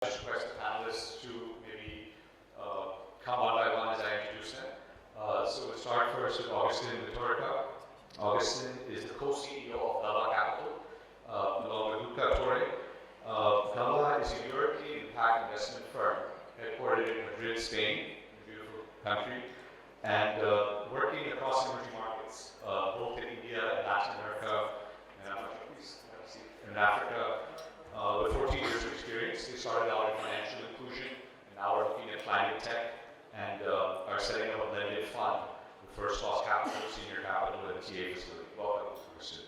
just request the panelists to maybe come one by one as I introduce them. So we'll start first with Augustin Vitorica. Augustin is the co-CEO of Dhruba Capital, along with Luca Torre. Dhruba is a European impact investment firm headquartered in Madrid, Spain, a beautiful country, and working across emerging markets, both in India and Latin America, and Africa. With 14 years of experience, they started out in financial inclusion, and now are looking at climate tech, and are setting up a blended fund with first loss capital, senior capital, and a TA facility. Welcome, Mr.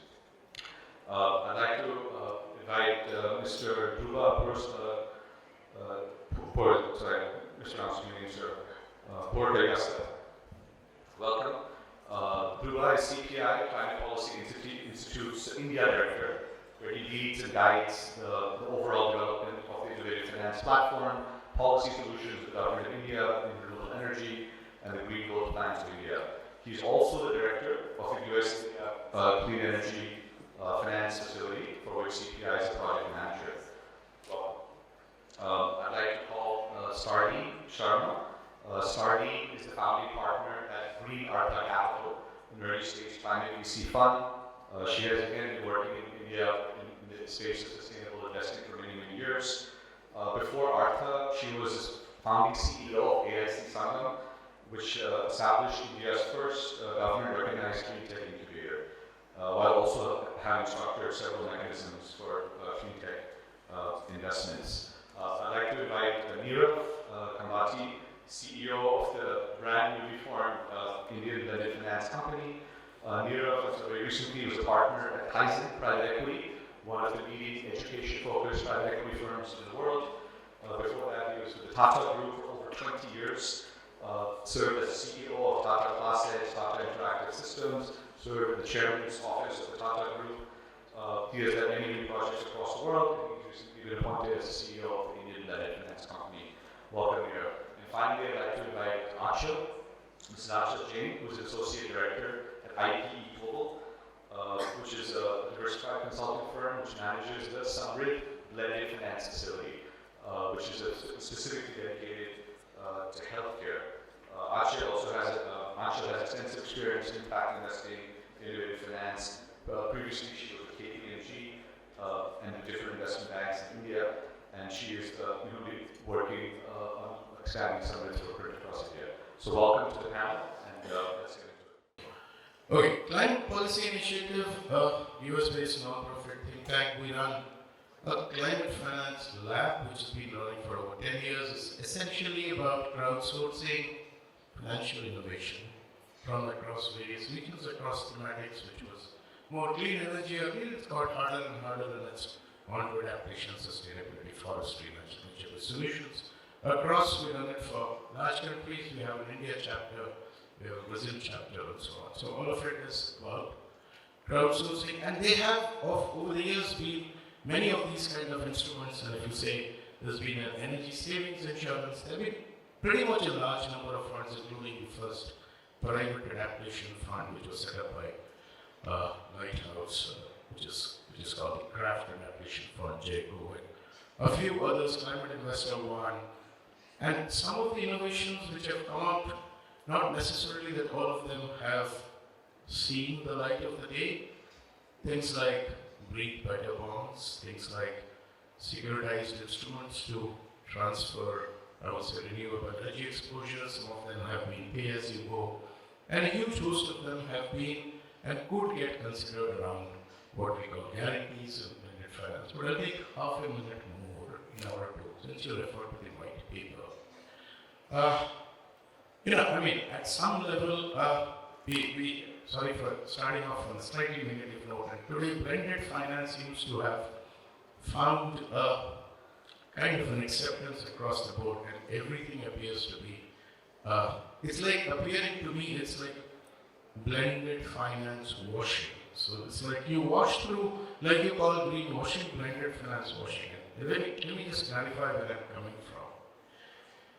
I'd like to invite Mr. Dhruba Purkayastha. Welcome. Dhruba is CPI, Climate Policy Institute's India Director, where he leads and guides the overall development of the innovative finance platform, policy solutions with the government of India in renewable energy, and the green growth plans of India. He's also the director of the US Clean Energy Finance Facility, for which CPI is a project manager. I'd like to call Sardi Sharma. Sardi is the founding partner at Green Artha Capital, an early stage climate VC fund. She has again been working in India in the space of sustainable investing for many, many years. Before Artha, she was founding CEO of AIC Sangam, which established India's first government-recognized clean tech incubator, while also having structured several mechanisms for clean tech investments. I'd like to invite Nirav Khambhati, CEO of the brand newly formed Indian blended finance company. Nirav, very recently, was a partner at Kaizen Private Equity, one of the leading education-focused private equity firms in the world. Before that, he was with the Tata Group for over 20 years, served as CEO of Tata ClassEdge, Tata Interactive Systems, served in the chairman's office of the Tata Group. He has led many projects across the world, and he's recently been appointed as the CEO of the Indian blended finance company. Welcome, Nirav. And finally, I'd like to invite Anchal, Mrs. Jain, who is Associate Director at IPE Global, which is a diversified consulting firm which manages the Samrid Blended Finance Facility, which is specifically dedicated to healthcare. Anchal has extensive experience in impact investing, innovative finance. Previously, she was with KPMG and the different investment banks in India, and she is working on expanding some of its footprint across India. So welcome to the panel, and let's get into it. Okay, Climate Policy Initiative, US-based non-profit think tank. We run a climate finance lab, which has been running for over 10 years. It's essentially about crowdsourcing financial innovation from across various regions, across thematics, which was more clean energy earlier. It's got harder and harder, and it's onto adaptation, sustainability, forestry, natural solutions. Across, we run it for large countries. We have an India chapter, we have a Brazil chapter, and so on. So all of it is about crowdsourcing, and they have, over the years, been many of these kind of instruments. And if you say there's been an energy savings insurance, there have been pretty much a large number of funds, including the first private adaptation fund, which was set up by Lighthouse, which is called the Craft Adaptation Fund, JCO, and a few others, Climate Investor One, and some of the innovations which have come up, not necessarily that all of them have seen the light of the day. Things like breathe better bonds, things like securitized instruments to transfer, I would say, renewable energy exposure. Some of them have been pay as you go, and a huge host of them have been and could get considered around what we call guarantees and blended finance. But I'll take half a minute more in order to, since you referred to the white paper. At some level, sorry for starting off on a slightly negative note, and today blended finance seems to have found a kind of an acceptance across the board, and everything appears to be, it's like blended finance washing. So it's like you wash through, like you call green washing, blended finance washing. And let me just clarify where I'm coming from.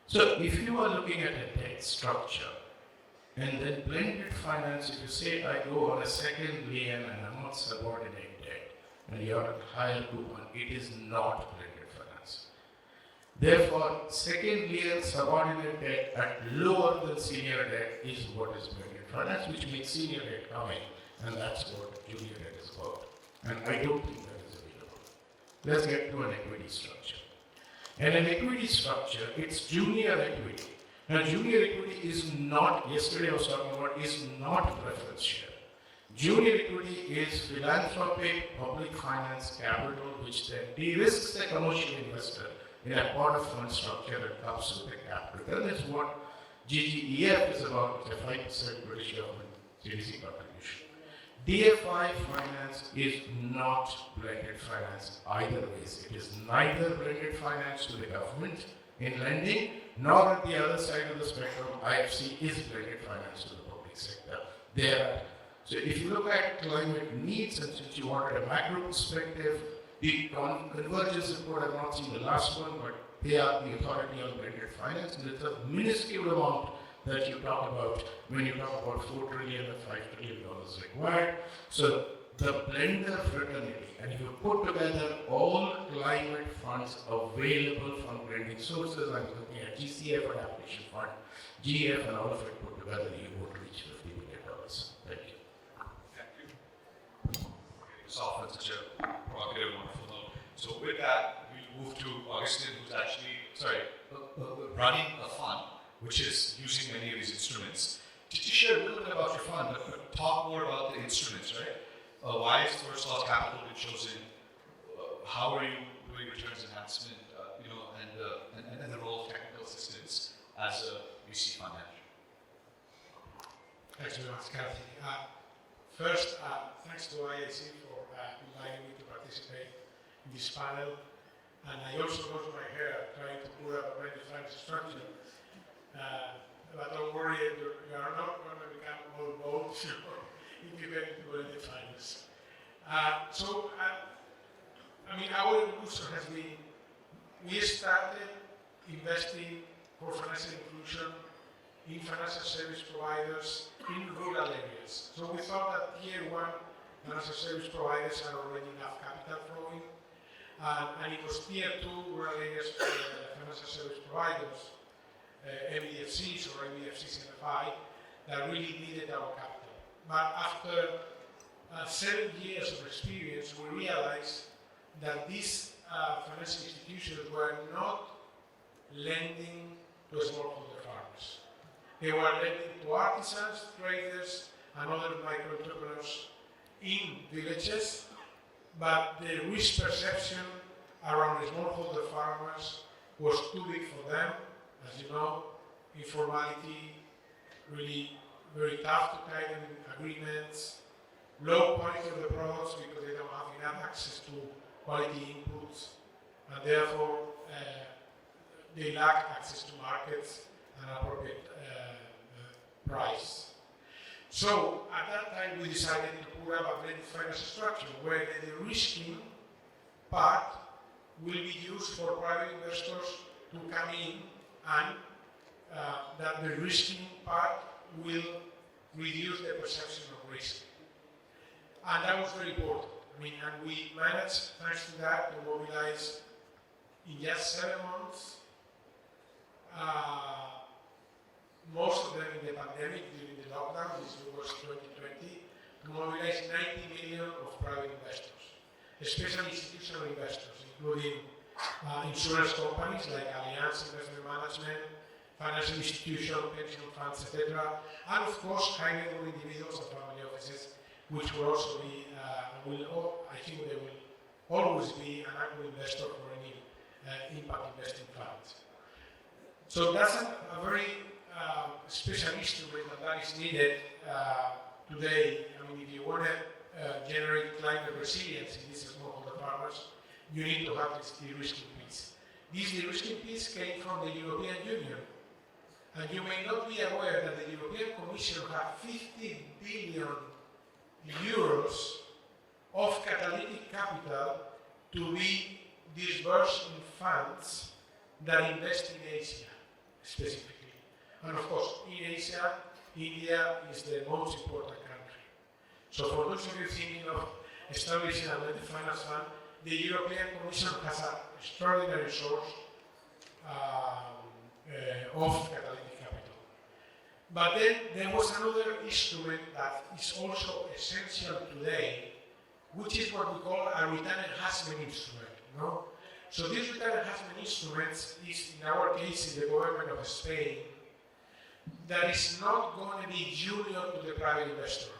So if you are looking at a debt structure, and then blended finance, if you say I go on a second lien and I'm not subordinate debt, and you are at higher coupon, it is not blended finance. Therefore, second layer subordinate debt at lower than senior debt is what is blended finance, which makes senior debt coming, and that's what junior debt is about. And I don't think that is available. Let's get to an equity structure. And an equity structure, it's junior equity. Now, junior equity is not, yesterday I was talking about, is not preference share. Junior equity is philanthropic public finance capital, which then de-risks the commercial investor in a pot of fund structure that comes with the capital. That is what GGEF is about, with a 5% British government GDC contribution. DFI finance is not blended finance either ways. It is neither blended finance to the government in lending, nor at the other side of the spectrum, IFC is blended finance to the public sector. So if you look at climate needs, and since you wanted a macro perspective, the convergence report, I've not seen the last one, but they are the authority on blended finance, and it's a minuscule amount that you talk about when you talk about $4 trillion and $5 trillion required. So the blender fraternity, and if you put together all climate funds available from blending sources, I'm looking at GCF Adaptation Fund, GF, and all of it put together, you would reach $50 billion. Thank you. Thank you. It's often such a provocative, wonderful note. So with that, we'll move to Augustin, who's actually, running a fund which is using many of these instruments. Did you share a little bit about your fund, but talk more about the instruments, right? Why is first loss capital been chosen? How are you doing returns enhancement, and the role of technical assistance as a VC fund manager? Thanks very much, Kartik. First, thanks to IAC for inviting me to participate in this panel. And I also got my hair trying to put up a very defined structure. But don't worry, you are not going to become all bold if you get into blended finance. Our evolution has been, we started investing for financial inclusion in financial service providers in rural areas. So we thought that tier one financial service providers had already enough capital flowing, and it was tier two rural areas financial service providers, MDFCs or MDFCs NFI, that really needed our capital. But after 7 years of experience, we realized that these financial institutions were not lending to smallholder farmers. They were lending to artisans, traders, and other micro entrepreneurs in villages, but the risk perception around smallholder farmers was too big for them. As you know, informality, really very tough to tie them in agreements, low quality of the products because they don't have enough access to quality inputs, and therefore they lack access to markets and appropriate price. So at that time we decided to put up a blended finance structure where the de-risking part will be used for private investors to come in, and that the risking part will reduce the perception of risk. And that was very important. And we managed, thanks to that, to mobilize in just 7 months, most of them in the pandemic, during the lockdown, this was 2020, to mobilize 90 million of private investors, especially institutional investors, including insurance companies like Allianz Investment Management, financial institutions, pension funds, etc., and of course high-net-worth individuals and family offices, which will also be, I think they will always be an active investor for any impact investing funds. So that's a very special instrument that is needed today. If you want to generate climate resilience in these smallholder farmers, you need to have this de-risking piece. This de-risking piece came from the European Union. And you may not be aware that the European Commission had 50 billion euros of catalytic capital to be disbursed in funds that invest in Asia, specifically. And of course, in Asia, India is the most important country. So for those of you thinking of establishing a blended finance fund, the European Commission has an extraordinary source of catalytic capital. But then there was another instrument that is also essential today, which is what we call a return enhancement instrument. No? So this return enhancement instrument is, in our case, in the government of Spain, that is not going to be junior to the private investor.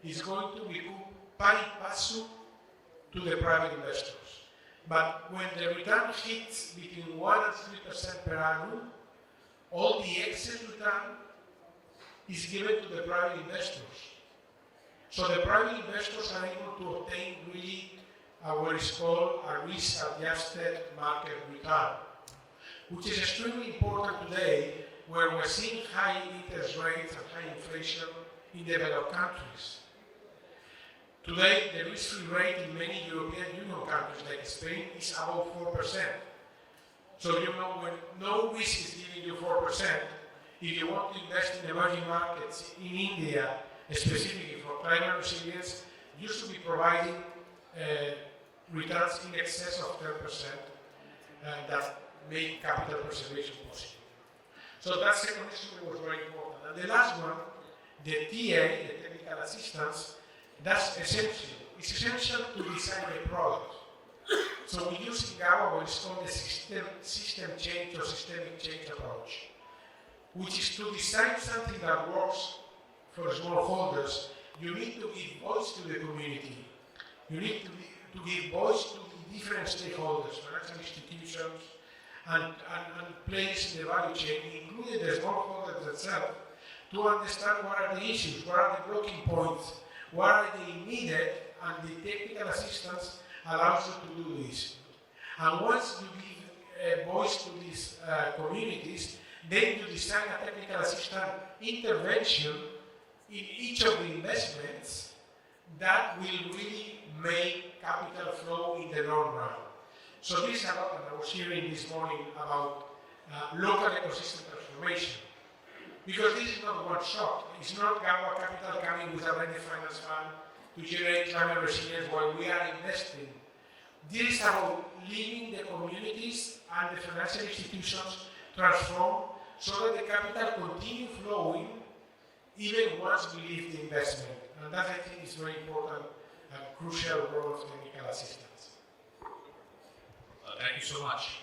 It's going to be pari passu to the private investors. But when the return hits between 1 and 3% per annum, all the excess return is given to the private investors. So the private investors are able to obtain really what is called a risk-adjusted market return, which is extremely important today where we're seeing high interest rates and high inflation in developed countries. Today, the risk-free rate in many European Union countries like Spain is about 4%. So you know, when no risk is giving you 4%, if you want to invest in emerging markets in India, specifically for climate resilience, you should be providing returns in excess of 10% that make capital preservation possible. So that second instrument was very important. And the last one, the TA, the technical assistance, that's essential. It's essential to design the product. So we use in GABA what is called the system change or systemic change approach, which is to design something that works for smallholders. You need to give voice to the community. You need to give voice to the different stakeholders, financial institutions, and players in the value chain, including the smallholders themselves, to understand what are the issues, what are the blocking points, what are they needed, and the technical assistance allows you to do this. And once you give voice to these communities, then you design a technical assistance intervention in each of the investments that will really make capital flow in the long run. So this is about, and I was hearing this morning about local ecosystem transformation. Because this is not one shot. It's not GABA Capital coming with a ready finance fund to generate climate resilience while we are investing. This is about leaving the communities and the financial institutions transform so that the capital continue flowing even once we leave the investment. And that I think is very important and crucial role of technical assistance. Thank you so much.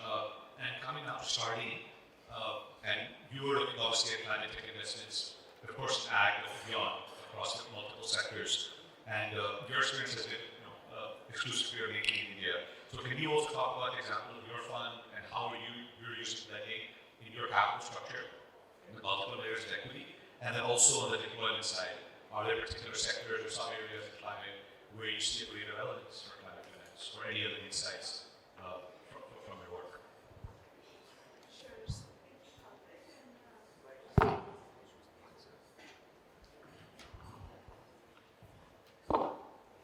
And coming up to Sardine, and you were looking obviously at climate tech investments, of course, ag, but beyond, across multiple sectors. And your experience has been exclusively or mainly in India. So can you also talk about the example of your fund and how you're using lending in your capital structure, in the multiple layers of equity, and then also on the deployment side? Are there particular sectors or some areas of climate where you see a greater relevance for climate finance or any other insights from your work?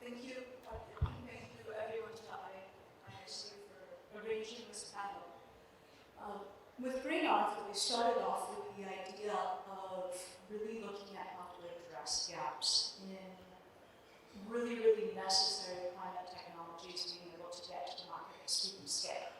Thank you everyone today, ISU, for arranging this panel. With Green Arthur, we started off with the idea of really looking at how to address gaps in really, really necessary climate technologies being able to get to the market at speed and scale.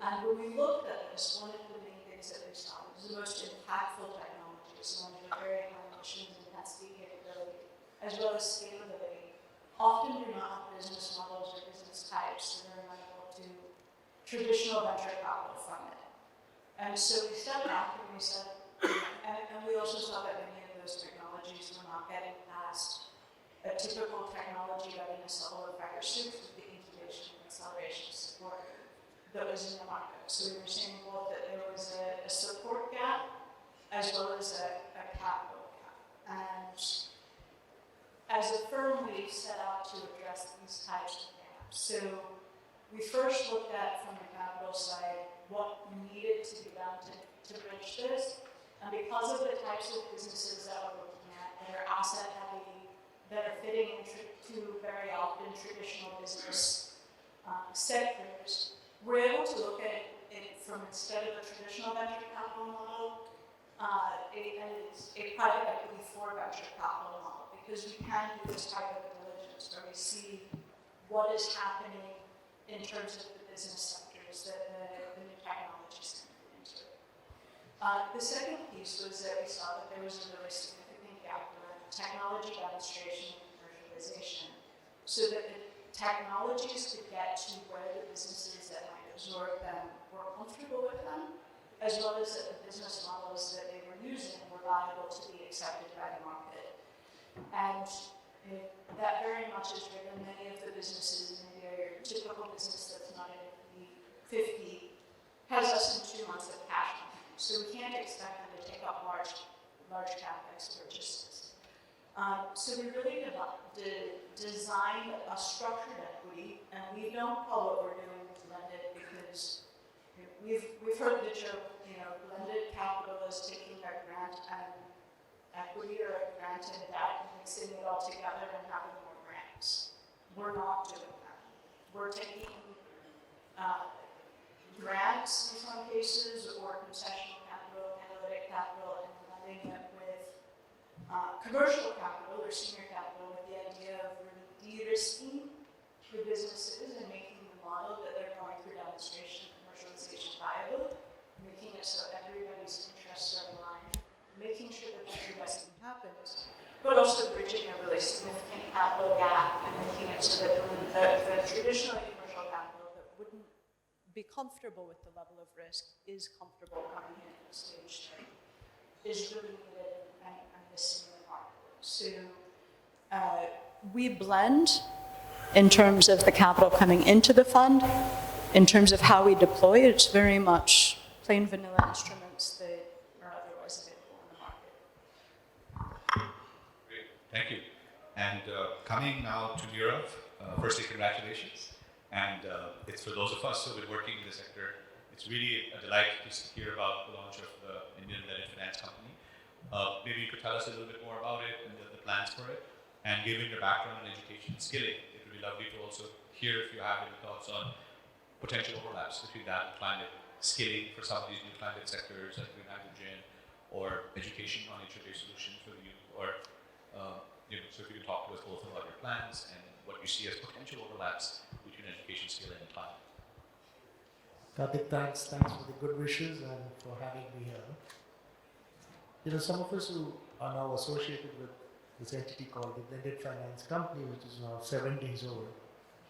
And when we looked at this, one of the main things that we saw was the most impactful technologies, the ones with very high emissions intensity capability, as well as scalability, often do not have business models or business types that are amenable to traditional venture capital funding. And so we stepped back and we said, and we also saw that many of those technologies were not getting past a typical technology readiness level of Becker Soups with the incubation and acceleration support that was in the market. So we were seeing both that there was a support gap as well as a capital gap. And as a firm, we set out to address these types of gaps. So we first looked at, from the capital side, what needed to be done to bridge this. And because of the types of businesses that we're looking at that are asset heavy, that are fitting into very often traditional business sectors, we're able to look at it from, instead of a traditional venture capital model, a private equity for venture capital model, because we can do this type of diligence where we see what is happening in terms of the business sectors that the new technologies can fit into. The second piece was that we saw that there was a really significant gap in technology demonstration and commercialization, so that the technologies could get to where the businesses that might absorb them were comfortable with them, as well as that the business models that they were using were viable to be accepted by the market. And that very much has driven many of the businesses in the area. Typical business that's not in the 50 has less than 2 months of cash on hand. So we can't expect them to take up large capex purchases. So we really designed a structured equity, and we don't call what we're doing blended because we've heard the joke, blended capital is taking our grant and equity or a grant and debt and mixing it all together and having more grants. We're not doing that. We're taking grants in some cases or concessional capital, analytic capital, and blending it with commercial capital or senior capital with the idea of really de-risking the businesses and making the model that they're going through demonstration and commercialization viable, making it so everybody's interests are aligned, making sure that the investing happens, but also bridging a really significant capital gap and making it so that the traditionally commercial capital that wouldn't be comfortable with the level of risk is comfortable coming in at a stage that is really needed and missing in the market. So we blend in terms of the capital coming into the fund. In terms of how we deploy it, it's very much plain vanilla instruments that are otherwise available in the market. Great, thank you. And coming now to Nirav, firstly, congratulations. And it's for those of us who have been working in the sector, it's really a delight to hear about the launch of the Indian Embedded Finance Company. Maybe you could tell us a little bit more about it and the plans for it. And given your background in education and skilling, it would be lovely to also hear if you have any thoughts on potential overlaps between that and climate skilling for some of these new climate sectors like green hydrogen or education on intraday solutions for the youth, or so if you can talk to us both about your plans and what you see as potential overlaps between education, skilling, and climate. Kartik, thanks for the good wishes and for having me here. Some of us who are now associated with this entity called the Blended Finance Company, which is now 7 days old,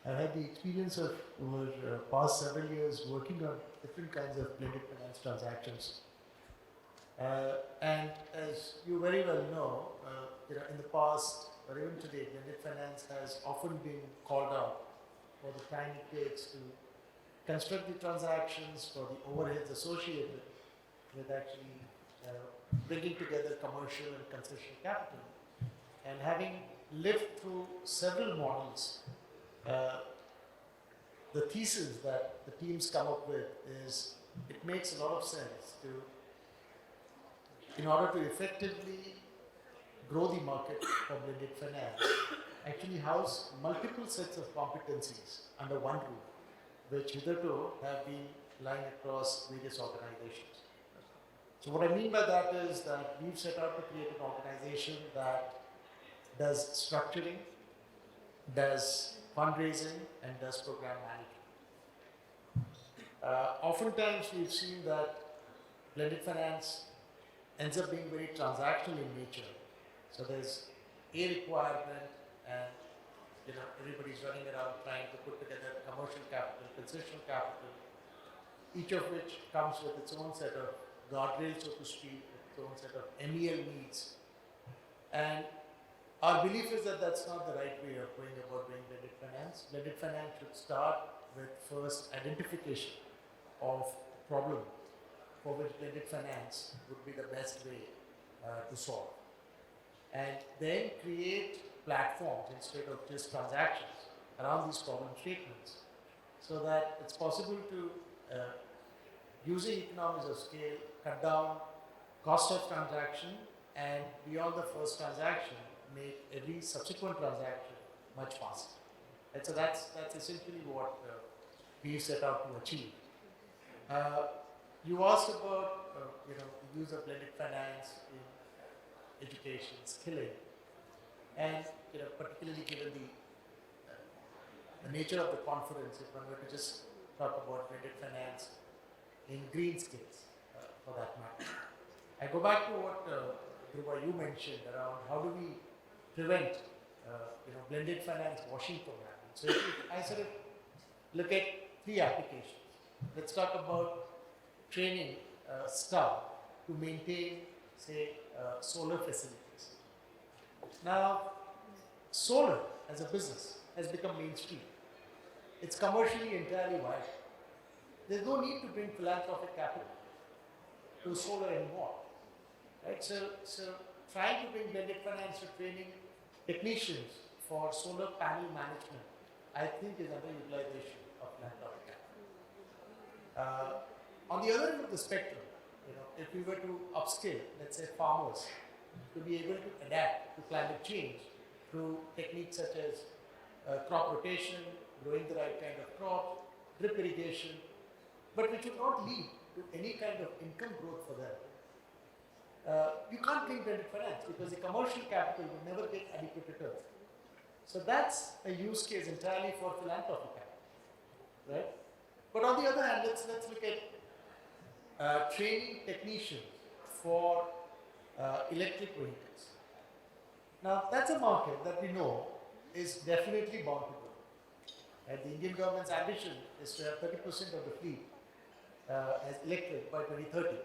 I've had the experience of over the past several years working on different kinds of blended finance transactions. And as you very well know, in the past, or even today, blended finance has often been called out for the time it takes to construct the transactions, for the overheads associated with actually bringing together commercial and concessional capital. And having lived through several models, the thesis that the teams come up with is it makes a lot of sense in order to effectively grow the market for blended finance, actually house multiple sets of competencies under one roof, which hitherto have been lying across various organizations. So what I mean by that is that we've set out to create an organization that does structuring, does fundraising, and does program management. Oftentimes we've seen that blended finance ends up being very transactional in nature. So there's a requirement, and everybody's running around trying to put together commercial capital, concessional capital, each of which comes with its own set of guardrails, so to speak, with its own set of MEL needs. And our belief is that that's not the right way of going about doing blended finance. Blended finance should start with first identification of a problem for which blended finance would be the best way to solve. And then create platforms instead of just transactions around these problem statements, so that it's possible to, using economies of scale, cut down cost of transaction, and beyond the first transaction, make every subsequent transaction much faster. And so that's essentially what we set out to achieve. You asked about the use of blended finance in education, skilling, and particularly given the nature of the conference, if one were to just talk about blended finance in green skills, for that matter. I go back to what Dhruba, you mentioned around how do we prevent blended finance washing from happening. So I sort of look at three applications. Let's talk about training staff to maintain, say, solar facilities. Now, solar as a business has become mainstream. It's commercially entirely viable. There's no need to bring philanthropic capital to solar anymore. Right? So trying to bring blended finance to training technicians for solar panel management, I think is underutilization of philanthropic capital. On the other end of the spectrum, if we were to upskill, let's say farmers, to be able to adapt to climate change through techniques such as crop rotation, growing the right kind of crop, drip irrigation, but which would not lead to any kind of income growth for them. You can't bring blended finance because the commercial capital will never get adequate returns. So that's a use case entirely for philanthropic capital, right? But on the other hand, let's look at training technicians for electric vehicles. Now that's a market that we know is definitely bound to grow. And the Indian government's ambition is to have 30% of the fleet as electric by 2030.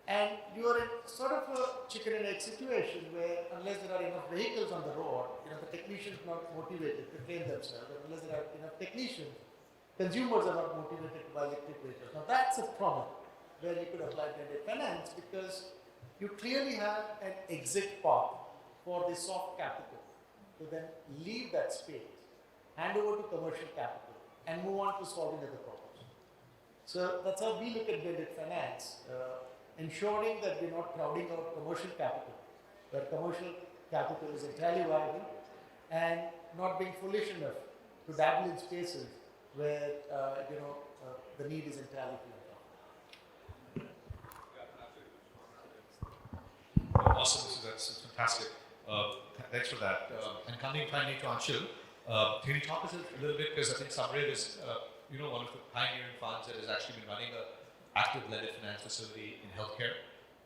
And you are in sort of a chicken and egg situation where unless there are enough vehicles on the road, the technicians are not motivated to train themselves. And unless there are enough technicians, consumers are not motivated to buy electric vehicles. Now that's a problem where you could apply blended finance because you clearly have an exit path for the soft capital to then leave that space, hand over to commercial capital, and move on to solving other problems. So that's how we look at blended finance. Ensuring that we're not crowding out commercial capital, where commercial capital is entirely viable, and not being foolish enough to dabble in spaces where the need is entirely philanthropic. Awesome, that's fantastic. Thanks for that. And coming finally to Anchal, can you talk us a little bit, because I think Samred is one of the pioneering funds that has actually been running a active blended finance facility in healthcare,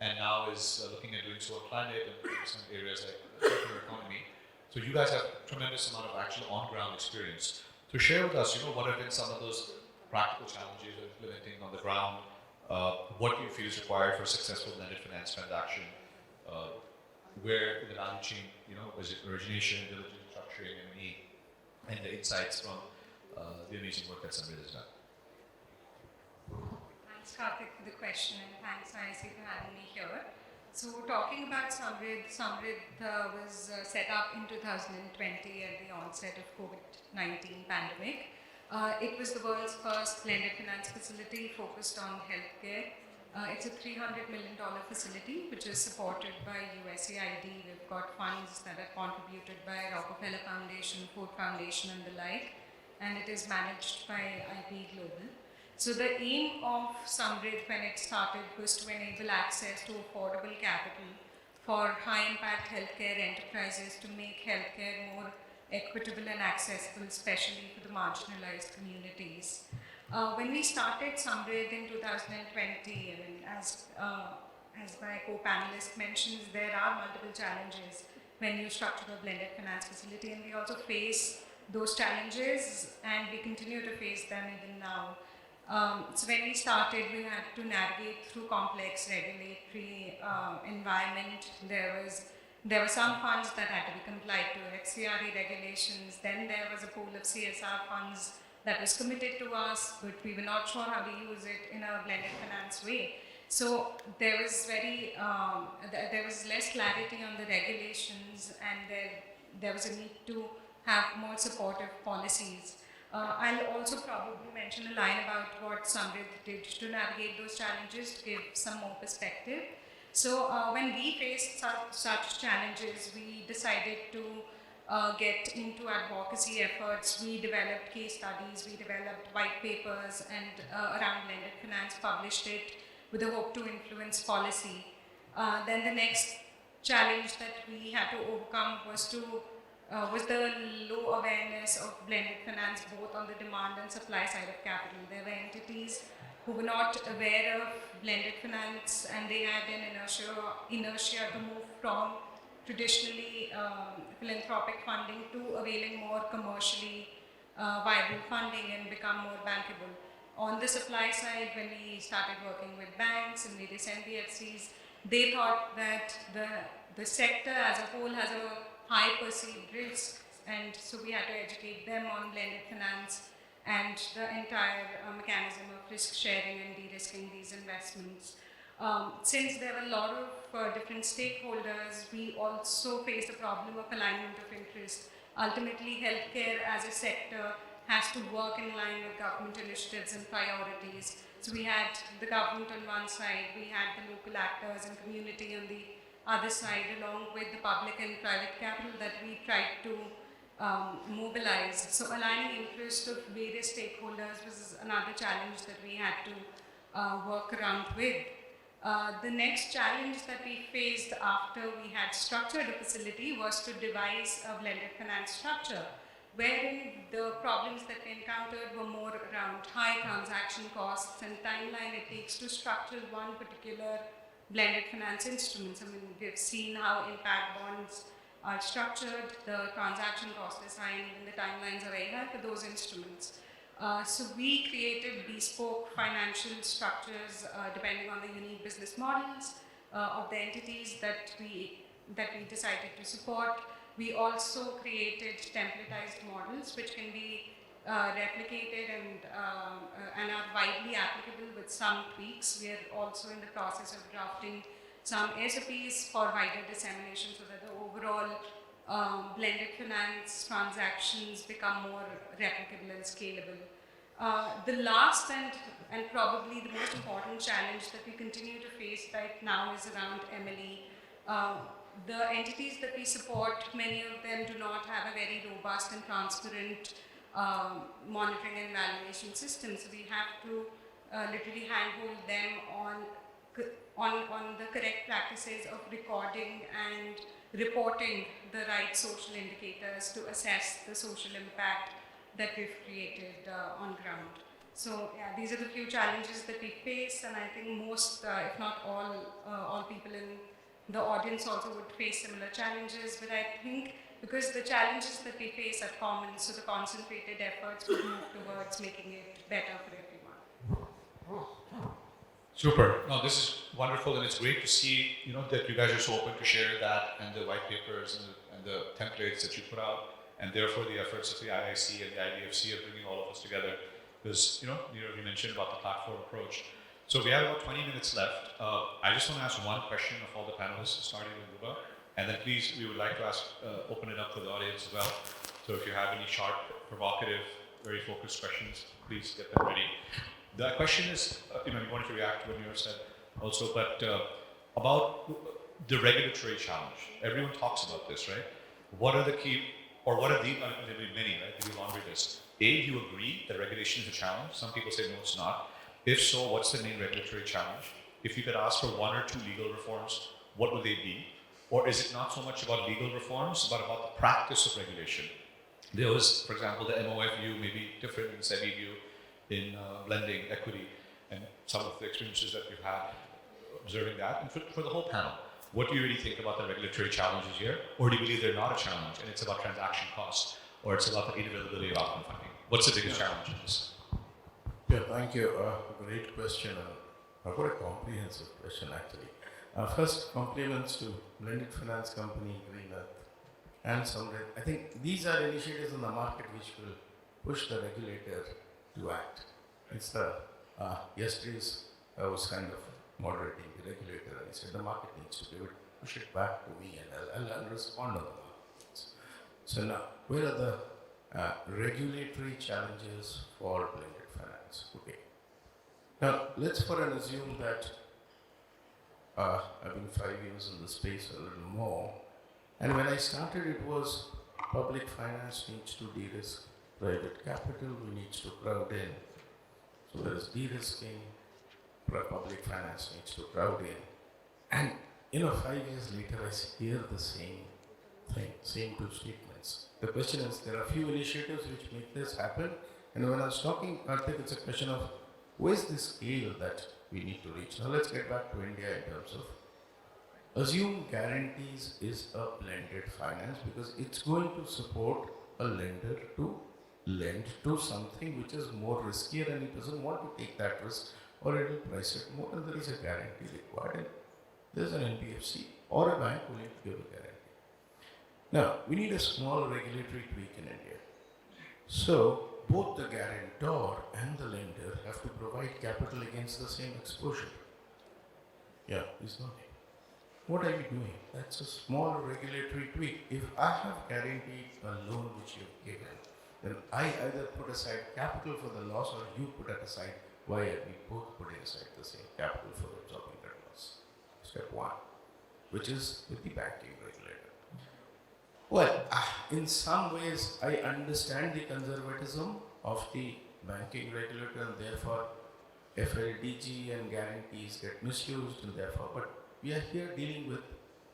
and now is looking at doing so in climate and some areas like the circular economy. So you guys have a tremendous amount of actual on-ground experience. So share with us, what have been some of those practical challenges of implementing on the ground? What do you feel is required for a successful blended finance transaction? Where in the value chain, was it origination, diligence, structuring, M&E, and the insights from the amazing work that Samred has done? Thanks, Kartik, for the question, and thanks, IC, for having me here. So, talking about Samrid was set up in 2020 at the onset of COVID-19 pandemic. It was the world's first blended finance facility focused on healthcare. It's a $300 million facility which is supported by USAID. We've got funds that are contributed by Rockefeller Foundation, Ford Foundation, and the like, and it is managed by IP Global. So the aim of Samrid when it started was to enable access to affordable capital for high-impact healthcare enterprises to make healthcare more equitable and accessible, especially for the marginalized communities. When we started Samrid in 2020, as my co-panelist mentions, there are multiple challenges when you structure a blended finance facility, and we also face those challenges, and we continue to face them even now. So when we started, we had to navigate through complex regulatory environment. There were some funds that had to be complied to, FCRE regulations. Then there was a pool of CSR funds that was committed to us, but we were not sure how to use it in a blended finance way. So there was less clarity on the regulations, and there was a need to have more supportive policies. I'll also probably mention a line about what Samrid did to navigate those challenges to give some more perspective. So when we faced such challenges, we decided to get into advocacy efforts. We developed case studies, we developed white papers, and around blended finance published it with a hope to influence policy. Then the next challenge that we had to overcome was the low awareness of blended finance, both on the demand and supply side of capital. There were entities who were not aware of blended finance, and they had an inertia to move from traditionally philanthropic funding to availing more commercially viable funding and become more bankable. On the supply side, when we started working with banks and various NBFCs, they thought that the sector as a whole has a high perceived risk, and so we had to educate them on blended finance and the entire mechanism of risk sharing and de-risking these investments. Since there were a lot of different stakeholders, we also faced the problem of alignment of interest. Ultimately, healthcare as a sector has to work in line with government initiatives and priorities. So we had the government on one side, we had the local actors and community on the other side, along with the public and private capital that we tried to mobilize. So aligning interest of various stakeholders was another challenge that we had to work around with. The next challenge that we faced after we had structured a facility was to devise a blended finance structure, wherein the problems that we encountered were more around high transaction costs and timeline it takes to structure one particular blended finance instruments. I mean, we've seen how impact bonds are structured, the transaction cost is high, and even the timelines are very high for those instruments. So we created bespoke financial structures depending on the unique business models of the entities that we decided to support. We also created templatized models which can be replicated and are widely applicable with some tweaks. We are also in the process of drafting some SOPs for wider dissemination so that the overall blended finance transactions become more replicable and scalable. The last and probably the most important challenge that we continue to face right now is around MLE. The entities that we support, many of them do not have a very robust and transparent monitoring and evaluation system. So we have to literally handhold them on the correct practices of recording and reporting the right social indicators to assess the social impact that we've created on ground. So yeah, these are the few challenges that we face, and I think most, if not all people in the audience also would face similar challenges, but I think because the challenges that we face are common, so the concentrated efforts would move towards making it better for everyone. Super. No, this is wonderful, and it's great to see that you guys are so open to share that and the white papers and the templates that you put out, and therefore the efforts of the IIC and the IDFC of bringing all of us together. Because Nirav, you mentioned about the platform approach. So we have about 20 minutes left. I just want to ask one question of all the panelists, starting with Dhruba, and then please, we would like to open it up for the audience as well. So if you have any sharp, provocative, very focused questions, please get them ready. The question is, you wanted to react to what Nirav said also, but about the regulatory challenge. Everyone talks about this, right? What are the key, or what are the, there'll be many, right? There'll be a laundry list. A, do you agree that regulation is a challenge? Some people say no, it's not. If so, what's the main regulatory challenge? If you could ask for one or two legal reforms, what would they be? Or is it not so much about legal reforms, but about the practice of regulation? There was, for example, the MOF view may be different than SEBI view in blending equity, and some of the experiences that you've had observing that. And for the whole panel, what do you really think about the regulatory challenges here? Or do you believe they're not a challenge and it's about transaction costs, or it's about the inavailability of outcome funding? What's the biggest challenge in this? Yeah, thank you. Great question. I've got a comprehensive question actually. First, compliments to Blended Finance Company, Green Earth, and Samred. I think these are initiatives in the market which will push the regulator to act. It's the yesterday's I was kind of moderating the regulator, and he said the market needs to pivot, push it back to me, and I'll respond on the market. So now, where are the regulatory challenges for blended finance? Okay. Now, let's for an assume that I've been 5 years in the space, a little more, and when I started, it was public finance needs to de-risk private capital, we need to crowd in. So there is de-risking, public finance needs to crowd in. And 5 years later, I hear the same thing, same two statements. The question is, there are few initiatives which make this happen. And when I was talking, Kartik, it's a question of where's the scale that we need to reach? Now let's get back to India in terms of assume guarantees is a blended finance because it's going to support a lender to lend to something which is more riskier and he doesn't want to take that risk or it will price it more and there is a guarantee required. And there's an NBFC or a bank willing to give a guarantee. Now, we need a small regulatory tweak in India. So, both the guarantor and the lender have to provide capital against the same exposure. Yeah, he's not. What are you doing? That's a small regulatory tweak. If I have guaranteed a loan which you've given, then I either put aside capital for the loss or you put it aside. Why are we both putting aside the same capital for absorbing that loss? Step one, which is with the banking regulator. Well, in some ways, I understand the conservatism of the banking regulator and therefore FLDG and guarantees get misused and therefore, but we are here dealing with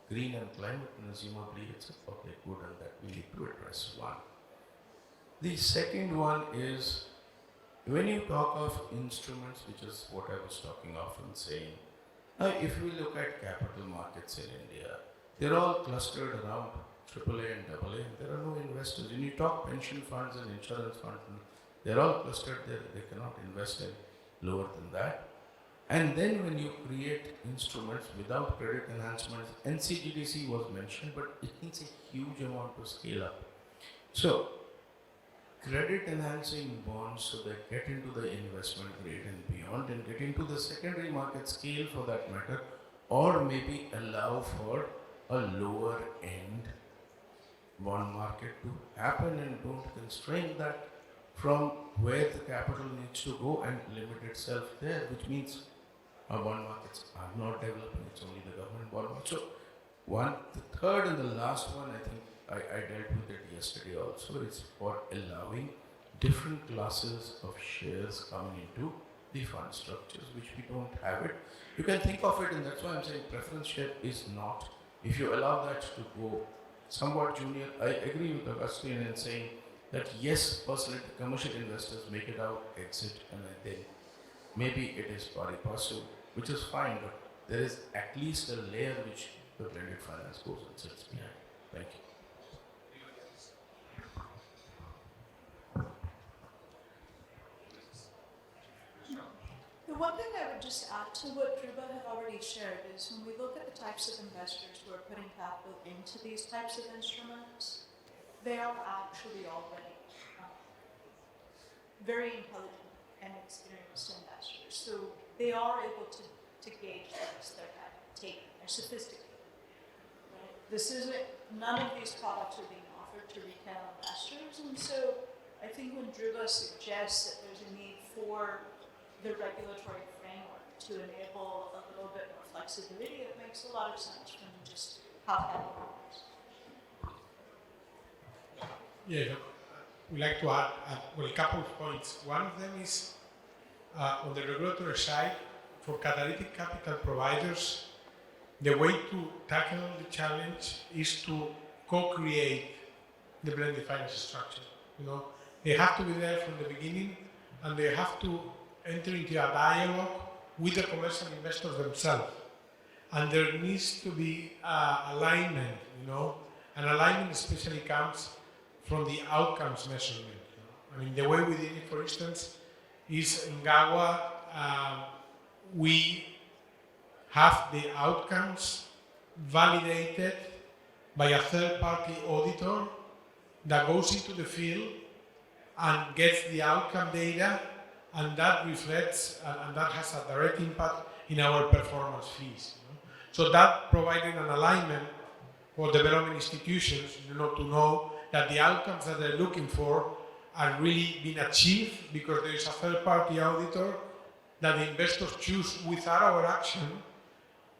green and climate and presumably it's a public good and that we need to address one. The second one is when you talk of instruments, which is what I was talking of and saying, if we look at capital markets in India, they're all clustered around AAA and AA, and there are no investors. When you talk pension funds and insurance funds, they're all clustered there, they cannot invest in lower than that. And then when you create instruments without credit enhancements, NCGDC was mentioned, but it needs a huge amount to scale up. So, credit enhancing bonds so they get into the investment grade and beyond and get into the secondary market scale for that matter, or maybe allow for a lower end bond market to happen and don't constrain that from where the capital needs to go and limit itself there, which means our bond markets are not developing, it's only the government bond market. So one, the third and the last one, I think I dealt with it yesterday also, is for allowing different classes of shares coming into the fund structures, which we don't have it. You can think of it, and that's why I'm saying preference share is not. If you allow that to go somewhat junior, I agree with Augustin in saying that yes, personally, commercial investors make it out, exit, and then maybe it is pari passu, which is fine, but there is at least a layer which the blended finance goes and sits behind. Thank you. The one thing I would just add to what Dhruba had already shared is when we look at the types of investors who are putting capital into these types of instruments, they are actually already very intelligent and experienced investors. So they are able to gauge the risk they're taking. They're sophisticated. Right? This isn't, none of these products are being offered to retail investors. And so I think when Dhruba suggests that there's a need for the regulatory framework to enable a little bit more flexibility, it makes a lot of sense from just how capital works. Yeah, we'd like to add a couple of points. One of them is on the regulatory side, for catalytic capital providers, the way to tackle the challenge is to co-create the blended finance structure. You know, they have to be there from the beginning, and they have to enter into a dialogue with the commercial investors themselves. And there needs to be alignment, you know, and alignment especially comes from the outcomes measurement. You know? I mean, the way we did it, for instance, is in Gawa, we have the outcomes validated by a third-party auditor that goes into the field and gets the outcome data, and that reflects and that has a direct impact in our performance fees. You know? So that provided an alignment for development institutions, you know, to know that the outcomes that they're looking for are really being achieved because there is a third-party auditor that the investors choose without our action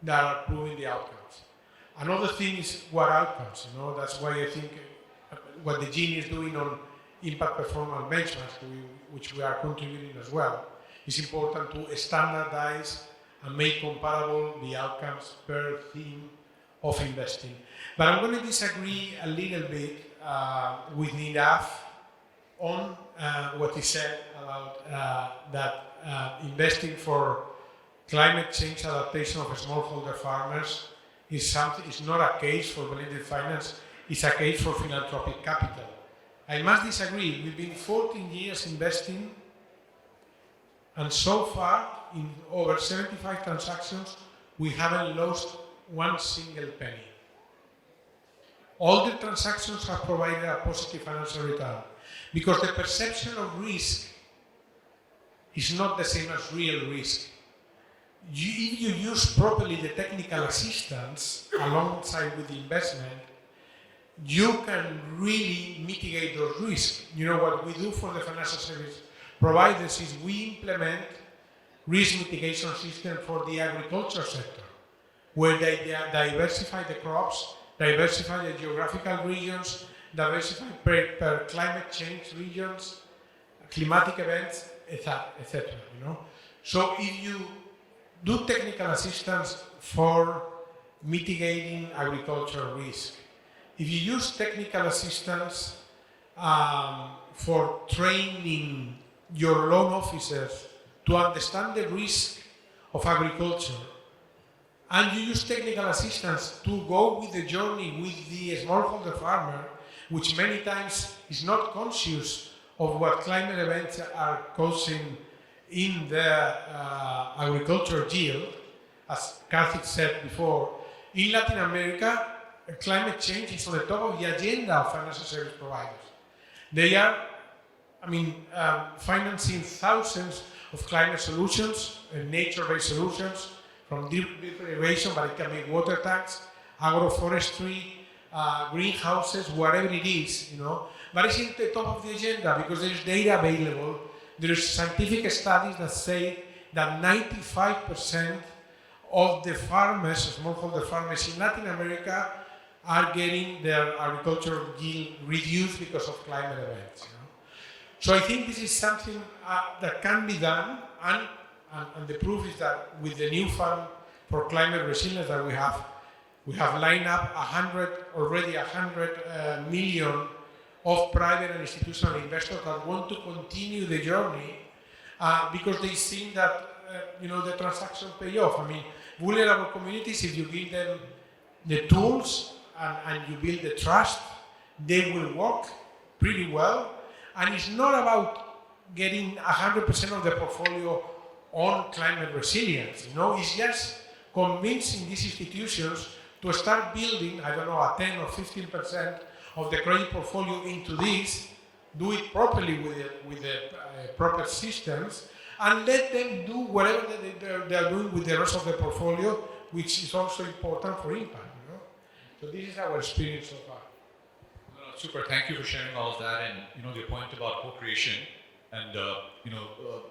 that are proving the outcomes. Another thing is what outcomes, you know, that's why I think what the jain is doing on impact performance benchmarks, which we are contributing as well, is important to standardize and make comparable the outcomes per theme of investing. But I'm going to disagree a little bit with Nirav on what he said about that investing for climate change adaptation of smallholder farmers is not a case for blended finance, it's a case for philanthropic capital. I must disagree. We've been 14 years investing, and so far, in over 75 transactions, we haven't lost one single penny. All the transactions have provided a positive financial return, because the perception of risk is not the same as real risk. If you use properly the technical assistance alongside with the investment, you can really mitigate those risks. You know, what we do for the financial service providers is we implement risk mitigation system for the agriculture sector, where they diversify the crops, diversify the geographical regions, diversify per climate change regions, climatic events, etc. You know, so if you do technical assistance for mitigating agricultural risk, if you use technical assistance for training your loan officers to understand the risk of agriculture, and you use technical assistance to go with the journey with the smallholder farmer, which many times is not conscious of what climate events are causing in the agricultural yield, as Kartik said before, in Latin America, climate change is on the top of the agenda of financial service providers. They are, financing thousands of climate solutions, nature-based solutions, from deep irrigation, but it can be water tanks, agroforestry, greenhouses, whatever it is, you know. But it's in the top of the agenda because there's data available. There's scientific studies that say that 95% of the farmers, smallholder farmers in Latin America, are getting their agricultural yield reduced because of climate events. You know? So I think this is something that can be done, and the proof is that with the new fund for climate resilience that we have lined up 100 million of private and institutional investors that want to continue the journey because they see that the transaction pay off. I mean, vulnerable communities, if you give them the tools and you build the trust, they will work pretty well. And it's not about getting 100% of the portfolio on climate resilience. It's just convincing these institutions to start building, a 10 or 15% of the credit portfolio into this, do it properly with the proper systems, and let them do whatever they are doing with the rest of the portfolio, which is also important for impact. So this is our experience so far. Super. Thank you for sharing all of that, and the point about co-creation. And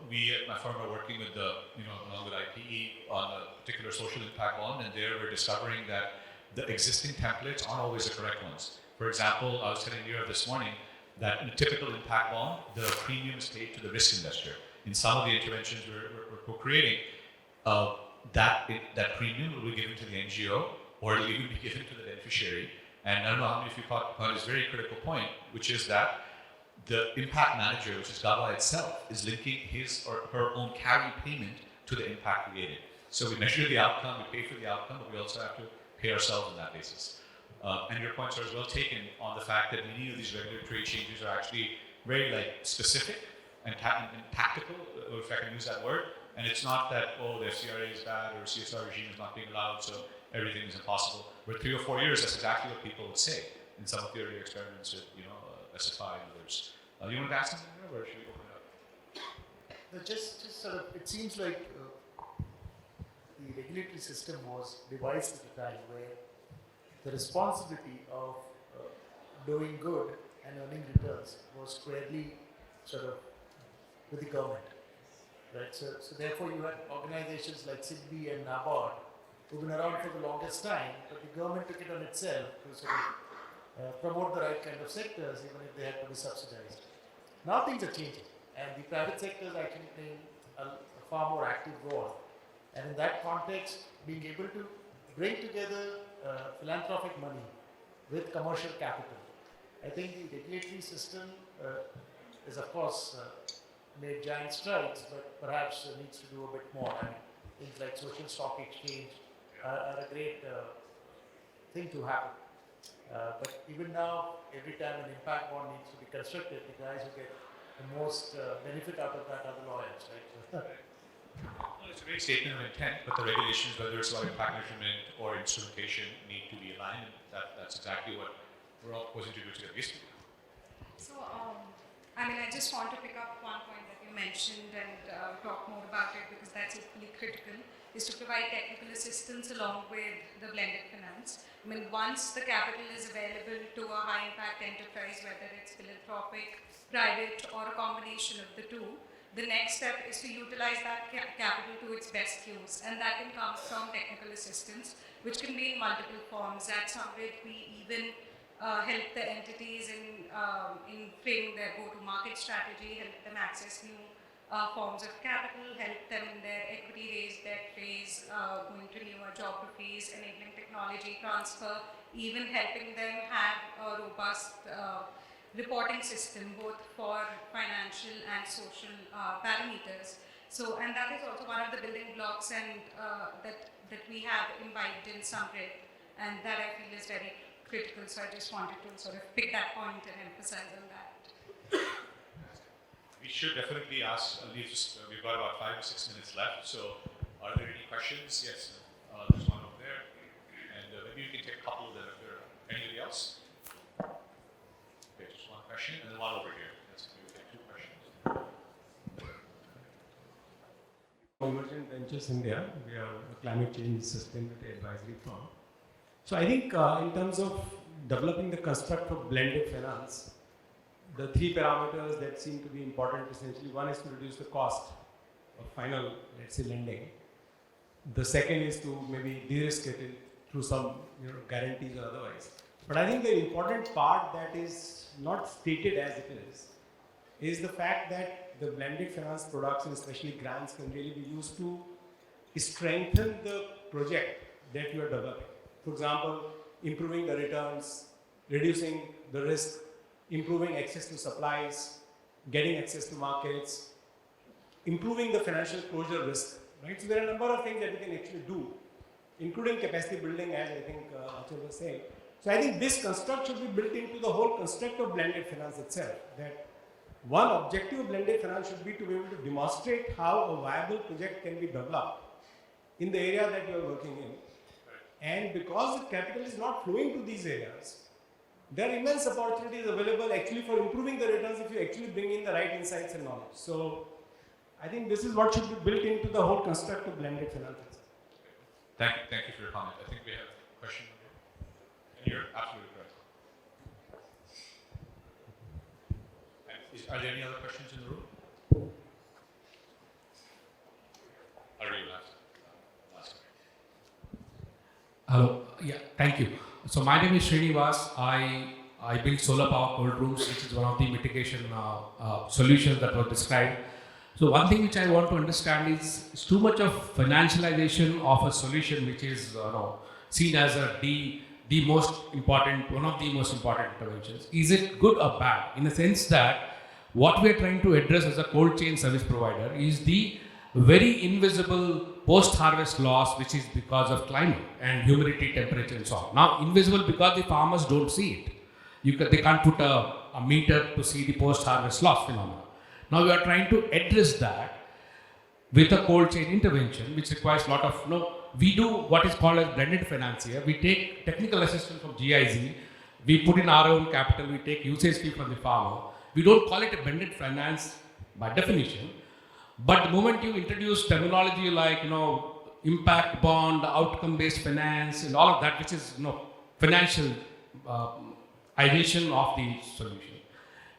we at my firm are working with along with IPE on a particular social impact bond, and there we're discovering that the existing templates aren't always the correct ones. For example, I was telling Nirav this morning that in a typical impact bond, the premium is paid to the risk investor. In some of the interventions we're co-creating, that premium will be given to the NGO, or it will even be given to the beneficiary. And I don't know how many of you caught this very critical point, which is that the impact manager, which is GABA itself, is linking his or her own carry payment to the impact created. So we measure the outcome, we pay for the outcome, but we also have to pay ourselves on that basis. And your points are as well taken on the fact that many of these regulatory changes are actually very specific and tactical, if I can use that word. And it's not that, the FCRA is bad or CSR regime is not being allowed, so everything is impossible. For 3 or 4 years, that's exactly what people would say in some of the earlier experiments with, SFI and others. You want to ask something, or should we open it up? Just sort of, it seems like the regulatory system was devised at a time where the responsibility of doing good and earning returns was squarely sort of with the government, right? So therefore you had organizations like SIDBI and NABARD who've been around for the longest time, but the government took it on itself to sort of promote the right kind of sectors, even if they had to be subsidized. Now things are changing, and the private sector is actually playing a far more active role. And in that context, being able to bring together philanthropic money with commercial capital, I think the regulatory system is, of course, made giant strides, but perhaps needs to do a bit more. And things like social stock exchange are a great thing to happen. But even now, every time an impact bond needs to be constructed, the guys who get the most benefit out of that are the lawyers, right? Well, it's a great statement of intent, but the regulations, whether it's about impact measurement or instrumentation, need to be aligned, and that's exactly what we're all supposed to do together. So, I just want to pick up one point that you mentioned and talk more about it because that's equally critical, is to provide technical assistance along with the blended finance. Once the capital is available to a high impact enterprise, whether it's philanthropic, private, or a combination of the two, the next step is to utilize that capital to its best use, and that can come from technical assistance, which can be in multiple forms. At Samrid, we even help the entities in framing their go-to-market strategy, help them access new forms of capital, help them in their equity raise, debt raise, going to newer geographies, enabling technology transfer, even helping them have a robust reporting system both for financial and social parameters. So, and that is also one of the building blocks and that we have imbibed in Samrid, and that I feel is very critical. So I just wanted to sort of pick that point and emphasize on that. We should definitely ask, we've got about 5 or 6 minutes left, so are there any questions? Yes, there's one over there, and maybe you can take a couple of them if there are. Anybody else? Okay, just one question, and then one over here. Let's maybe take 2 questions. Emergent Ventures India, we are a climate change sustainability advisory firm. So I think in terms of developing the construct of blended finance, the 3 parameters that seem to be important essentially, one is to reduce the cost of final, let's say, lending. The second is to maybe de-risk it through some guarantees or otherwise. But I think the important part that is not stated as it is the fact that the blended finance products and especially grants can really be used to strengthen the project that you are developing. For example, improving the returns, reducing the risk, improving access to supplies, getting access to markets, improving the financial closure risk, right? So there are a number of things that we can actually do, including capacity building, as I think Anchal was saying. So I think this construct should be built into the whole construct of blended finance itself, that one objective of blended finance should be to be able to demonstrate how a viable project can be developed in the area that you are working in. And because the capital is not flowing to these areas, there are immense opportunities available actually for improving the returns if you actually bring in the right insights and knowledge. So I think this is what should be built into the whole construct of blended finance. Thank you for your comment. I think we have a question over here. And you're absolutely correct. And are there any other questions in the room? Are you last? Hello. Yeah, thank you. So my name is Srinivas. I build solar power cold rooms, which is one of the mitigation solutions that were described. So one thing which I want to understand is too much of financialization of a solution which is seen as the most important, one of the most important interventions. Is it good or bad? In the sense that what we are trying to address as a cold chain service provider is the very invisible post-harvest loss, which is because of climate and humidity, temperature and so on. Now, invisible because the farmers don't see it. They can't put a meter to see the post-harvest loss phenomenon. Now, we are trying to address that with a cold chain intervention, which requires a lot of, we do what is called as blended finance here. We take technical assistance from GIZ, we put in our own capital, we take usage fee from the farmer. We don't call it a blended finance by definition. But the moment you introduce terminology like, impact bond, outcome-based finance, and all of that, which is, financial ideation of the solution,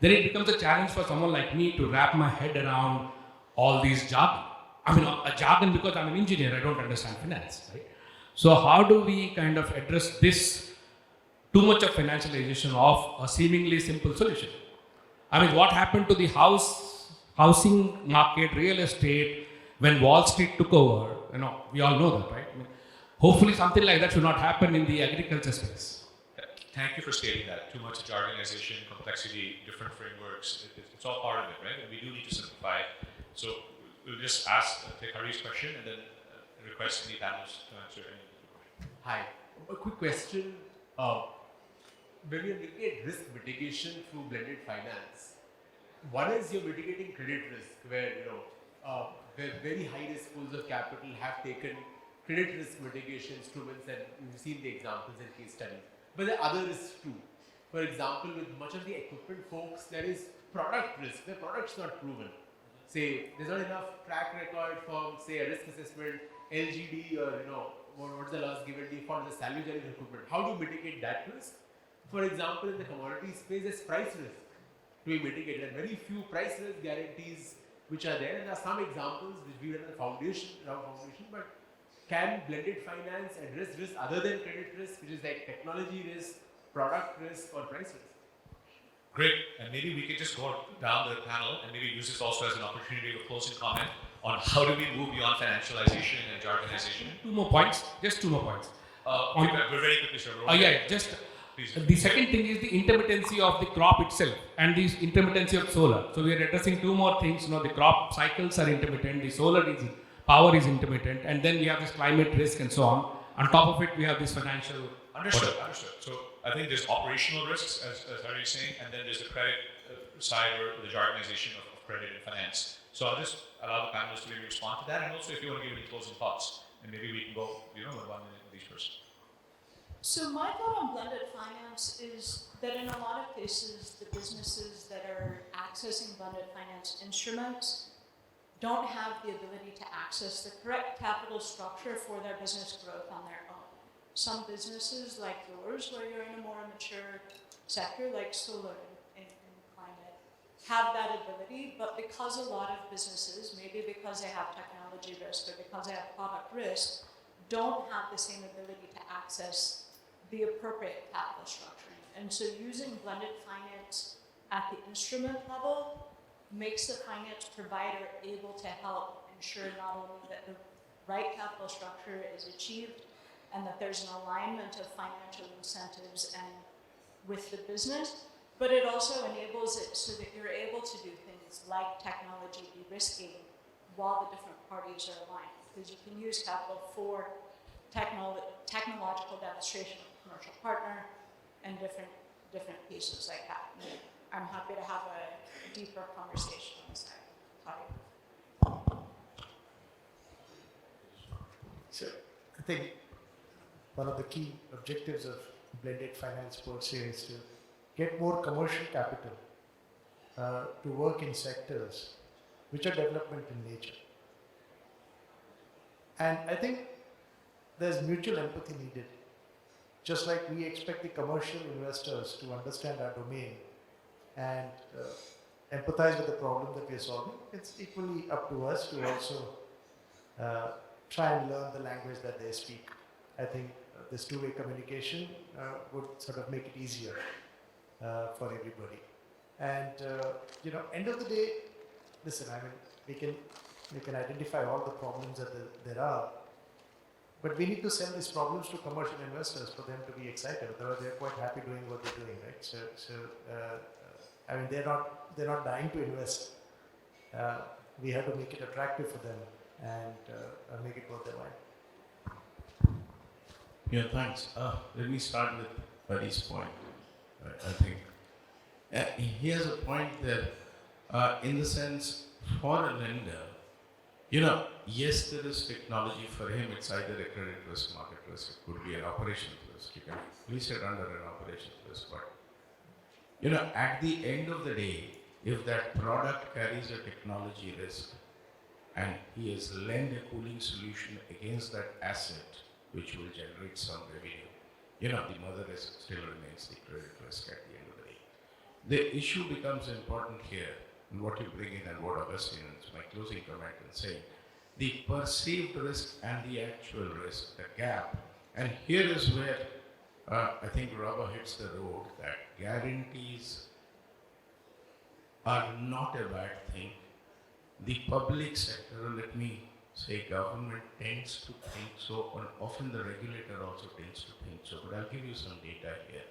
then it becomes a challenge for someone like me to wrap my head around all these jargon. A jargon because I'm an engineer, I don't understand finance, right? So how do we kind of address this too much of financialization of a seemingly simple solution? What happened to the housing market, real estate, when Wall Street took over? We all know that, right? Hopefully something like that should not happen in the agriculture space. thank you for stating that. Too much jargonization, complexity, different frameworks, it's all part of it, right? And we do need to simplify. So we'll just take Hari's question and then request any panelists to answer any of the questions. Hi. A quick question. When you're looking at risk mitigation through blended finance, one is you're mitigating credit risk, where where very high risk pools of capital have taken credit risk mitigation instruments, and you've seen the examples in case studies. But there are other risks too. For example, with much of the equipment folks, there is product risk. The product's not proven. Say, there's not enough track record from, say, a risk assessment, LGD, or what's the loss given default, the salvage equipment. How do you mitigate that risk? For example, in the commodity space, there's price risk to be mitigated, and very few price risk guarantees which are there. And there are some examples which we run in the foundation, but can blended finance address risk other than credit risk, which is like technology risk, product risk, or price risk? Great, and maybe we could just go down the panel and maybe use this also as an opportunity of closing comment on how do we move beyond financialization and jargonization. Two more points, just two more points. We're very quickly, sir. Just Please. the second thing is the intermittency of the crop itself and the intermittency of solar. So we are addressing two more things. The crop cycles are intermittent, the solar power is intermittent, and then we have this climate risk and so on. On top of it, we have this financial. Understood. So I think there's operational risks, as Hari is saying, and then there's the credit side or the jargonization of credit and finance. So I'll just allow the panelists to maybe respond to that, and also if you want to give any closing thoughts, and maybe we can go, in 1 minute with each person. So my thought on blended finance is that in a lot of cases, the businesses that are accessing blended finance instruments don't have the ability to access the correct capital structure for their business growth on their own. Some businesses like yours, where you're in a more mature sector like solar and climate, have that ability, but because a lot of businesses, maybe because they have technology risk or because they have product risk, don't have the same ability to access the appropriate capital structuring. And so using blended finance at the instrument level makes the finance provider able to help ensure not only that the right capital structure is achieved and that there's an alignment of financial incentives and with the business, but it also enables it so that you're able to do things like technology de-risking while the different parties are aligned, because you can use capital for technological demonstration of a commercial partner and different pieces like that. And I'm happy to have a deeper conversation on this topic. So I think one of the key objectives of blended finance per se is to get more commercial capital to work in sectors which are development in nature. And I think there's mutual empathy needed. Just like we expect the commercial investors to understand our domain and empathize with the problem that we are solving, it's equally up to us to also try and learn the language that they speak. I think this two-way communication would sort of make it easier for everybody. And end of the day, listen, I mean, we can identify all the problems that there are, but we need to sell these problems to commercial investors for them to be excited. Otherwise, they're quite happy doing what they're doing, right? So I mean, they're not dying to invest. We have to make it attractive for them and make it worth their while. Yeah, thanks. Let me start with Buddy's point. I think he has a point there in the sense for a lender, yes, there is technology for him. It's either a credit risk, market risk, it could be an operations risk. You can place it under an operations risk. But, at the end of the day, if that product carries a technology risk and he has lent a cooling solution against that asset, which will generate some revenue, the mother risk still remains the credit risk at the end of the day. The issue becomes important here, and what you bring in and what Augustin, it's my closing comment in saying, the perceived risk and the actual risk, the gap. And here is where I think rubber hits the road, that guarantees are not a bad thing. The public sector, let me say government, tends to think so, and often the regulator also tends to think so. But I'll give you some data here.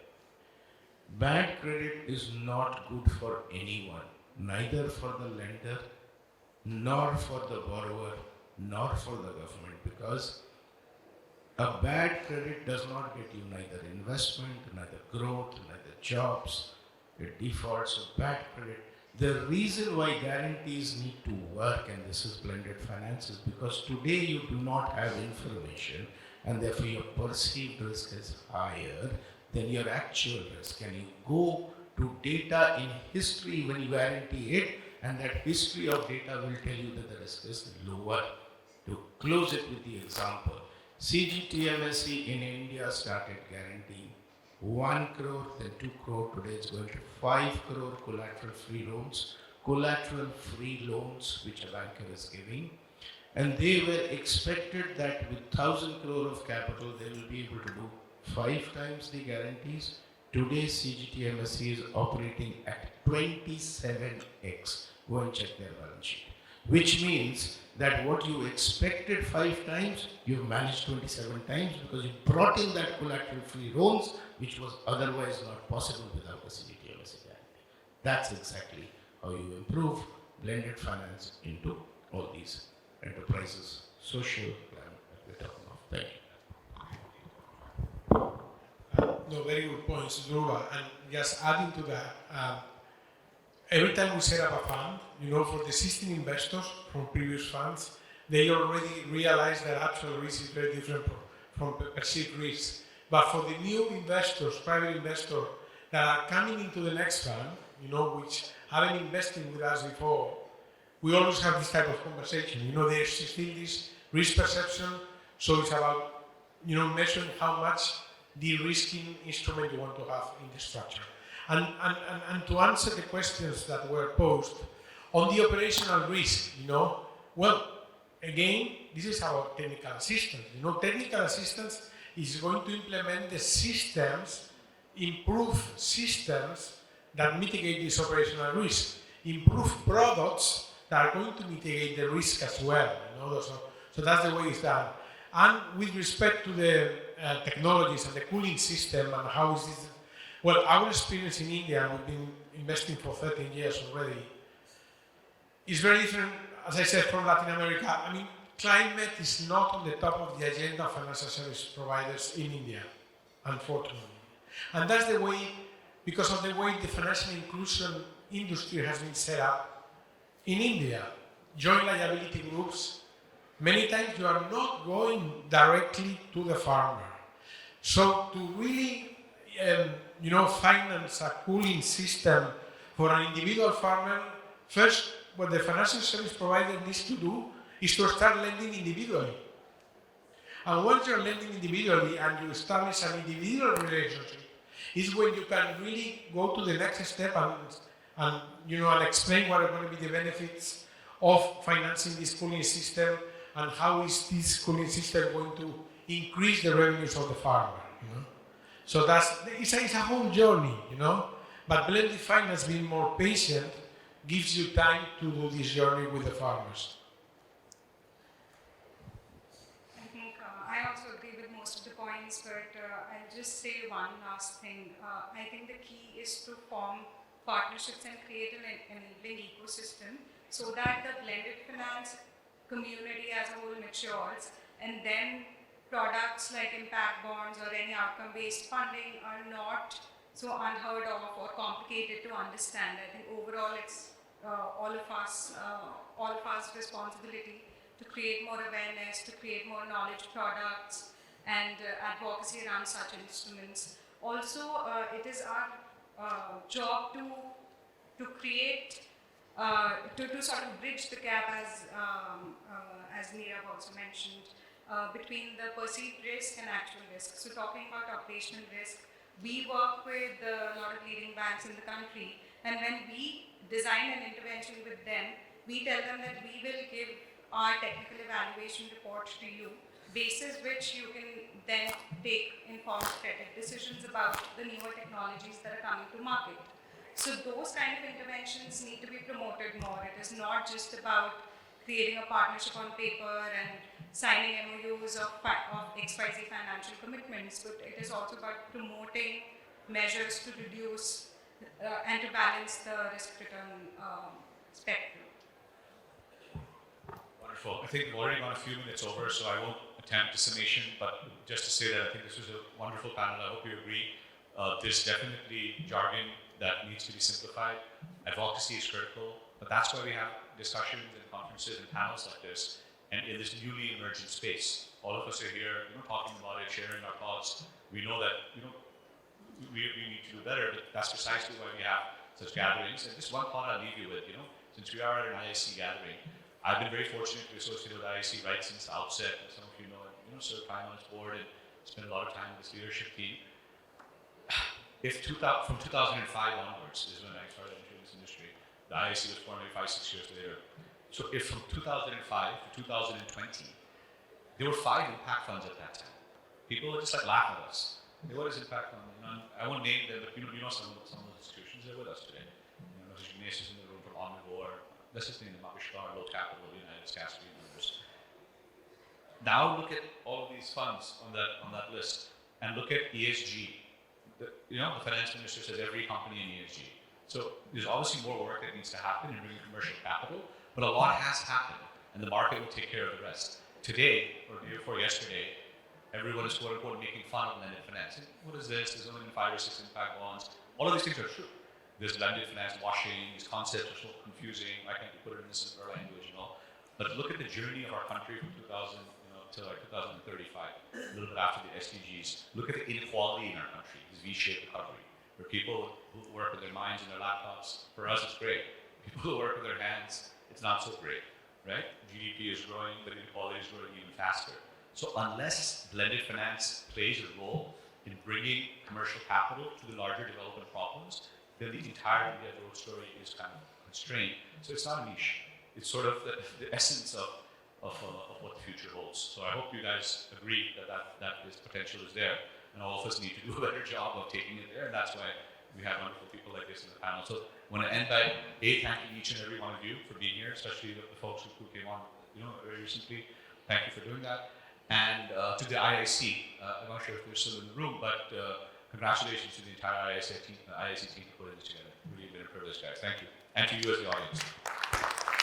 Bad credit is not good for anyone, neither for the lender, nor for the borrower, nor for the government, because a bad credit does not get you neither investment, neither growth, neither jobs. It defaults a bad credit. The reason why guarantees need to work, and this is blended finance, is because today you do not have information, and therefore your perceived risk is higher than your actual risk. And you go to data in history when you guarantee it, and that history of data will tell you that the risk is lower. To close it with the example, CGTMSE in India started guaranteeing 1 crore, then 2 crore, today it's going to 5 crore collateral-free loans. Collateral-free loans which a banker is giving. And they were expected that with 1,000 crore of capital, they will be able to do 5 times the guarantees. Today, CGTMSE is operating at 27x. Go and check their balance sheet. Which means that what you expected 5 times, you've managed 27 times because you brought in that collateral-free loans, which was otherwise not possible without a CGTMSE guarantee. That's exactly how you improve blended finance into all these enterprises, social climate that we're talking of. Thank you. No, very good points, Dhruba. And just adding to that, every time we set up a fund, for the existing investors from previous funds, they already realize that actual risk is very different from perceived risk. But for the new investors, private investors that are coming into the next fund, which haven't invested with us before, we always have this type of conversation. There's still this risk perception, so it's about, measuring how much de-risking instrument you want to have in the structure. And to answer the questions that were posed, on the operational risk, well, again, this is our technical assistance. Technical assistance is going to implement the systems, improve systems that mitigate this operational risk, improve products that are going to mitigate the risk as well. So that's the way it's done. And with respect to the technologies and the cooling system and how is this, well, our experience in India, we've been investing for 13 years already, is very different, as I said, from Latin America. I mean, climate is not on the top of the agenda of financial service providers in India, unfortunately. And that's the way, because of the way the financial inclusion industry has been set up in India. Joint liability groups, many times you are not going directly to the farmer. So to really finance a cooling system for an individual farmer, first, what the financial service provider needs to do is to start lending individually. And once you're lending individually and you establish an individual relationship, is when you can really go to the next step and explain what are going to be the benefits of financing this cooling system and how is this cooling system going to increase the revenues of the farmer. So it's a whole journey, But blended finance, being more patient, gives you time to do this journey with the farmers. I think I also agree with most of the points, but I'll just say one last thing. I think the key is to form partnerships and create an enabling ecosystem so that the blended finance community as a whole matures, and then products like impact bonds or any outcome-based funding are not so unheard of or complicated to understand. I think overall it's all of us responsibility to create more awareness, to create more knowledge products and advocacy around such instruments. Also, it is our job to create, to sort of bridge the gap as Nirav also mentioned, between the perceived risk and actual risk. So talking about operational risk, we work with a lot of leading banks in the country, and when we design an intervention with them, we tell them that we will give our technical evaluation report to you, basis which you can then take informed credit decisions about the newer technologies that are coming to market. So those kind of interventions need to be promoted more. It is not just about creating a partnership on paper and signing MOUs of XYZ financial commitments, but it is also about promoting measures to reduce and to balance the risk-return spectrum? Wonderful. I think we've already gone a few minutes over, so I won't attempt a summation, but just to say that I think this was a wonderful panel. I hope you agree. There's definitely jargon that needs to be simplified. Advocacy is critical, but that's why we have discussions and conferences and panels like this, and in this newly emergent space. All of us are here, talking about it, sharing our thoughts. We know that, we need to do better, but that's precisely why we have such gatherings. And just one thought I'll leave you with, since we are at an IIC gathering, I've been very fortunate to associate with IIC right since the outset. As some of you know, served time on its board and spent a lot of time with this leadership team. From 2005 onwards is when I started entering this industry. The IIC was formed 5-6 years later. So if from 2005 to 2020, there were 5 impact funds at that time. People would just laugh at us. Hey, what is impact fund? I won't name them, but some of those institutions are with us today. There's Ignatius in the room from Omnivore. Let's just name them Avishkar, Low Capital, United Cascade members. Now look at all of these funds on that list, and look at ESG. The finance minister says every company in ESG. So there's obviously more work that needs to happen in bringing commercial capital, but a lot has happened, and the market will take care of the rest. Today, or the day before yesterday, everyone is quote unquote making fun of blended finance. What is this? There's only 5 or 6 impact bonds. All of these things are true. There's blended finance washing, these concepts are so confusing. Why can't you put it in a simpler language and all? But look at the journey of our country from 2000 till 2035, a little bit after the SDGs. Look at the inequality in our country, this V-shaped recovery, where people who work with their minds and their laptops, for us it's great. People who work with their hands, it's not so great, right? GDP is growing, but inequality is growing even faster. So unless blended finance plays a role in bringing commercial capital to the larger development problems, then the entire India growth story is kind of constrained. So it's not a niche. It's sort of the essence of what the future holds. So I hope you guys agree that this potential is there, and all of us need to do a better job of taking it there, and that's why we have wonderful people like this in the panel. So I want to end by thanking each and every one of you for being here, especially the folks who came on very recently. Thank you for doing that. And to the IIC, I'm not sure if they're still in the room, but congratulations to the entire IIC team for putting this together. Really been a privilege, guys. Thank you. And to you as the audience.